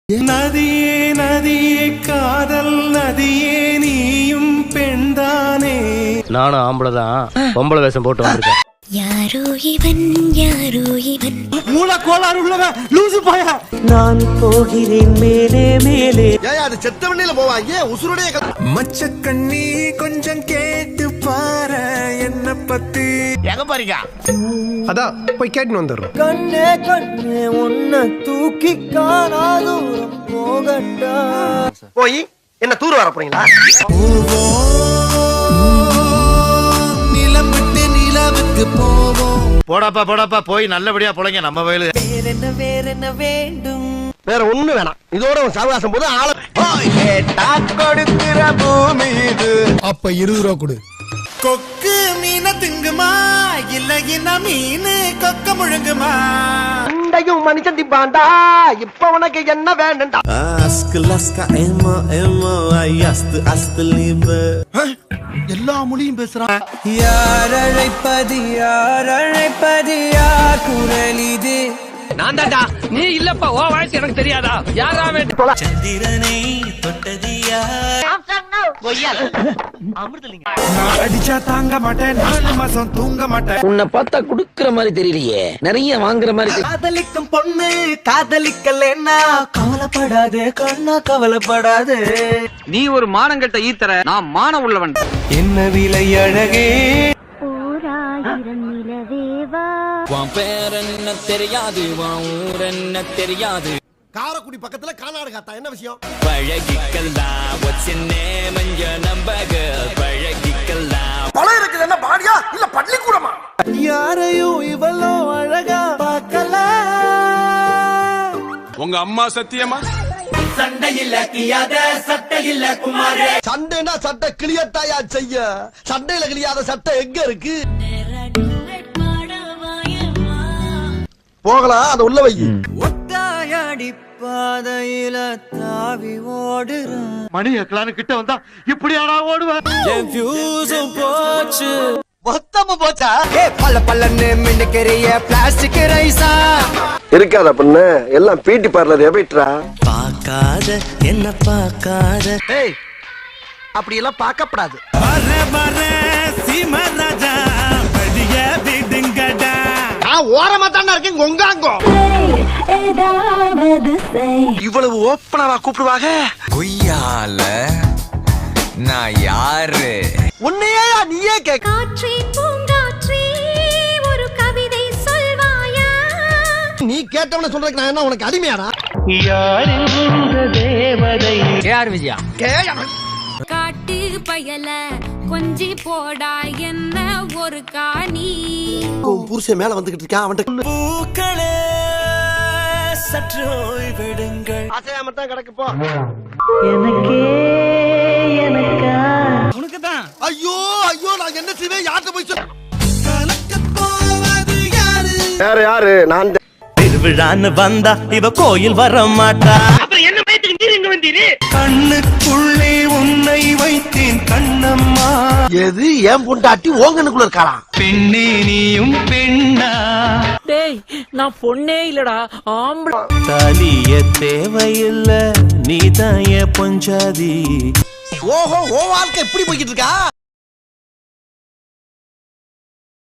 நதியே நதியே காதல் நதியே நீயும் பெண்தானே. நானும் ஆம்பளைதான், பொம்பளை வேஷம் போட்டு வந்திருக்கேன். யாரோ இவன் யாரோ இவன் மூல கோளாறு உள்ளவன் லூசு பாயா. நான் போகிறேன் மேலே மேலே. அது செத்த வண்டியில போவாங்க உசுருடைய. மச்ச கண்ணி கொஞ்சம் கேட்டு பாரு என்ன பத்தி. எங்க பாருங்க அதான் போய் கேட்டு வந்துடுறோம். கண்ணே கண்ணே உன்னை தூக்கி காணாதூரம் போகட்டா. போய் என்ன தூர் வர போறீங்களா? போடாப்பா போடாப்பா போய் நல்லபடியா பொழைங்க நம்ம வயலு. வேற என்ன வேண்டும்? வேற ஒண்ணு வேணாம். இதோட ஒரு சாவகாசம் போது ஆள கொடுக்கிற பூமி இது. அப்ப 20 ரூபா கொடு. கொக்கு மீன திங்குமா இல்ல என்ன மீன் கொக்க முழுங்குமா. அண்டையும் மனுஷன் திம்பாண்டா. இப்ப உனக்கு என்ன வேணும்டா? எல்லா மொழியும் பேசுறான். யார் அழைப்பது யார் குரல் இது? நான் தான்டா, நீ இல்லப்பா. ஓ வாய்ஸ் எனக்கு தெரியாதா? யாரா சந்திரனை தொட்டதியா? நான் அடிச்சா தாங்க மாட்டேன், 4 மாசம் தூங்க மாட்டேன். உன்னை பார்த்தா குடுக்கற மாதிரி தெரியலையே, நிறைய வாங்குற மாதிரி. காதலிக்கும் பொண்ணு காதலிக்கலன்னா கவலைப்படாதே கண்ணா கவலைப்படாதே. நீ ஒரு மானங்கட்ட ஈத்தர, நான் மான உள்ளவன். என்ன விலை அழகே. ஓராயிரம் நிலவேவா. உன் பேர் என்ன தெரியாது, உன் ஊர் என்ன தெரியாது. காரக்குடி பக்கத்துல கானாடு காத்தா என்ன விஷயம்? பழகிக்கலாம் பழகிக்கலாம். பழம் இருக்குது என்ன பாடியா இல்ல பள்ளிக்கூடமா? யாரையும் இவ்வளோ அழகா பார்க்கல. உங்க அம்மா சத்தியமா? சண்டைனா சட்டை கிளியத்தாயா செய்ய. சண்டையில கிளியாத சட்டை எங்க இருக்கு? போகலாம், அதை உள்ள வை. ஒத்தாயடி பாதையில தாவி ஓடுறேன். மணி எக்கலான்னு கிட்ட வந்தா இப்படியாடா ஓடுவேன். போச்சு மொத்தமா போச்சா? பல்ல பல்லன்னு மின்னுக்கிறிய பிளாஸ்டிக் ரைஸா. இருக்காத பொண்ணு எல்லாம் பீட்டி பார்லர் எபிட்ரா. பார்க்காத என்ன பார்க்காத. ஏய் அப்படி எல்லாம் பார்க்கப்படாது. வர வர சீமராஜா படிய விடுங்கடா. நான் ஓரமா தானே இருக்கேன் கொங்காங்கோ. ஏதாவது செய். இவ்வளவு ஓப்பனாவா கூப்பிடுவாங்க? கொய்யால நான் யாரு? உன்னையா நீயே கேட்க. காற்றே பூங்காற்றே ஒரு கவிதை சொல்வாயா. நீ கேட்டவன சொல்றதுக்கு நான் என்ன உனக்கு அடிமையாடா? யார் இந்த தேவதை? கேஆர் விஜயா. காட்டு பயல கொஞ்சி போடா என்ன ஒரு காணி. புருஷன் மேல வந்துகிட்டு இருக்கான். அவன்கிட்ட பூக்களே சற்று ஓய்வெடுங்கள். அசையாம தான் கிடக்கு போ. எனக்கே எனக்கா ஐயோ ஐயோ நான் என்ன செய்வேன்? யார்கிட்ட போய் சொல்ல? கலக்கப் போவது யாரு? வேற யாரு? நான் திருவிழான்னு வந்தா இவ கோயில் வர மாட்டா. கண்ணுக்குள்ளே உன்னை வைத்தேன் கண்ணம்மா. எது ஏன் பொண்டாட்டி ஓங்கனுக்குள்ள இருக்காளா? பெண்ணே நீயும் பெண்ணா. டேய், நான் பொண்ணே இல்லடா, ஆம்பளை. தாலிய தேவையில்ல நீதான் என் பொஞ்சாதி. ஓஹோ ஓ வாழ்க்கை எப்படி போய்கிட்டு இருக்கா?